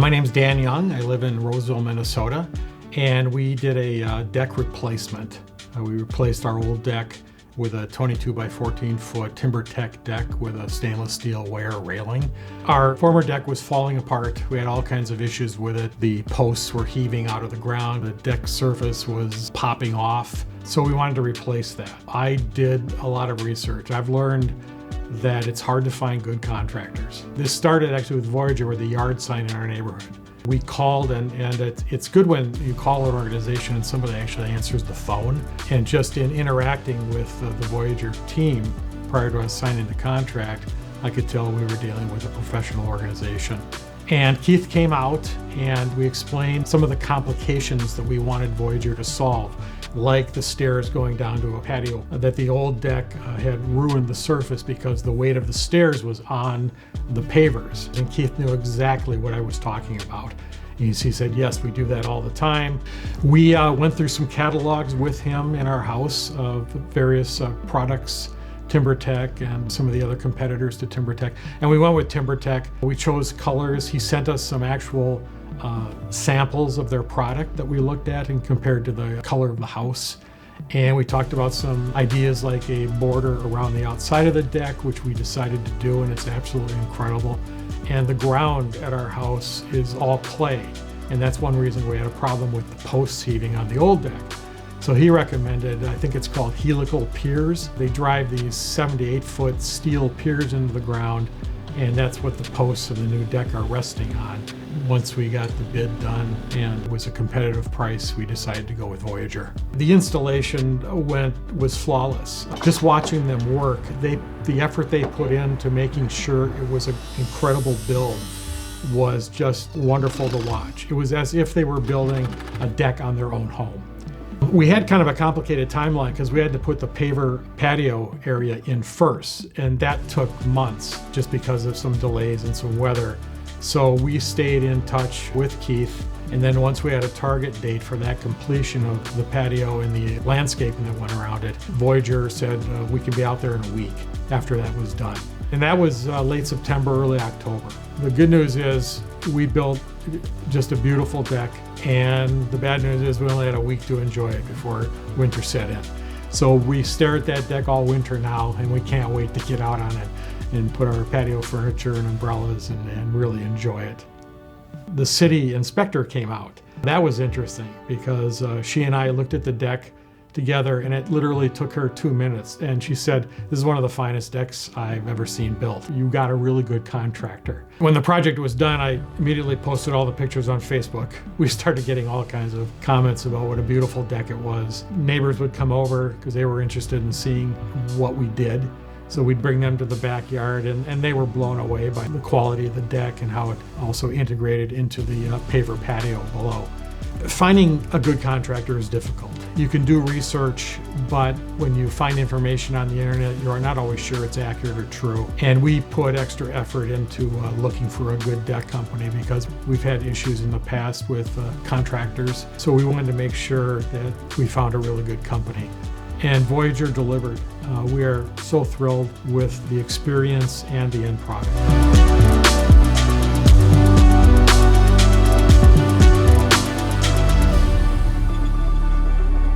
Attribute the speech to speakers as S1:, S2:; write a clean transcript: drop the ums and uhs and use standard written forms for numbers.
S1: My name's Dan Young. I live in Roseville, Minnesota, and we did a deck replacement. We replaced our old deck with a 22 by 14 foot TimberTech deck with a stainless steel wire railing. Our former deck was falling apart. We had all kinds of issues with it. The posts were heaving out of the ground. The deck surface was popping off. So we wanted to replace that. I did a lot of research. I've learned that it's hard to find good contractors. This started actually with Voyager with the yard sign in our neighborhood. We called, and it's good when you call an organization and somebody actually answers the phone. And just in interacting with the Voyager team prior to us signing the contract, I could tell we were dealing with a professional organization. And Keith came out and we explained some of the complications that we wanted Voyager to solve, like the stairs going down to a patio, that the old deck had ruined the surface because the weight of the stairs was on the pavers. And Keith knew exactly what I was talking about. He said, yes, we do that all the time. We went through some catalogs with him in our house of various products, TimberTech and some of the other competitors to TimberTech. And we went with TimberTech. We chose colors. He sent us some actual samples of their product that we looked at and compared to the color of the house. And we talked about some ideas like a border around the outside of the deck, which we decided to do, and it's absolutely incredible. And the ground at our house is all clay. And that's one reason we had a problem with the posts heaving on the old deck. So he recommended, I think it's called helical piers. They drive these 7 to 8 foot steel piers into the ground, and that's what the posts of the new deck are resting on. Once we got the bid done and it was a competitive price, we decided to go with Voyager. The installation was flawless. Just watching them work, the effort they put into making sure it was an incredible build was just wonderful to watch. It was as if they were building a deck on their own home. We had kind of a complicated timeline because we had to put the paver patio area in first, and that took months just because of some delays and some weather. So we stayed in touch with Keith, and then once we had a target date for that completion of the patio and the landscaping that went around it, Voyager said we could be out there in a week after that was done. And that was late September, early October. The good news is we built just a beautiful deck, and the bad news is we only had a week to enjoy it before winter set in. So we stare at that deck all winter now, and we can't wait to get out on it and put our patio furniture and umbrellas and really enjoy it. The city inspector came out. That was interesting because she and I looked at the deck together, and it literally took her 2 minutes. And she said, this is one of the finest decks I've ever seen built. You got a really good contractor. When the project was done, I immediately posted all the pictures on Facebook. We started getting all kinds of comments about what a beautiful deck it was. Neighbors would come over because they were interested in seeing what we did. So we'd bring them to the backyard, and they were blown away by the quality of the deck and how it also integrated into the paver patio below. Finding a good contractor is difficult. You can do research, but when you find information on the internet, you are not always sure it's accurate or true. And we put extra effort into looking for a good deck company because we've had issues in the past with contractors. So we wanted to make sure that we found a really good company. And Voyager Delivered. We are so thrilled with the experience and the end product.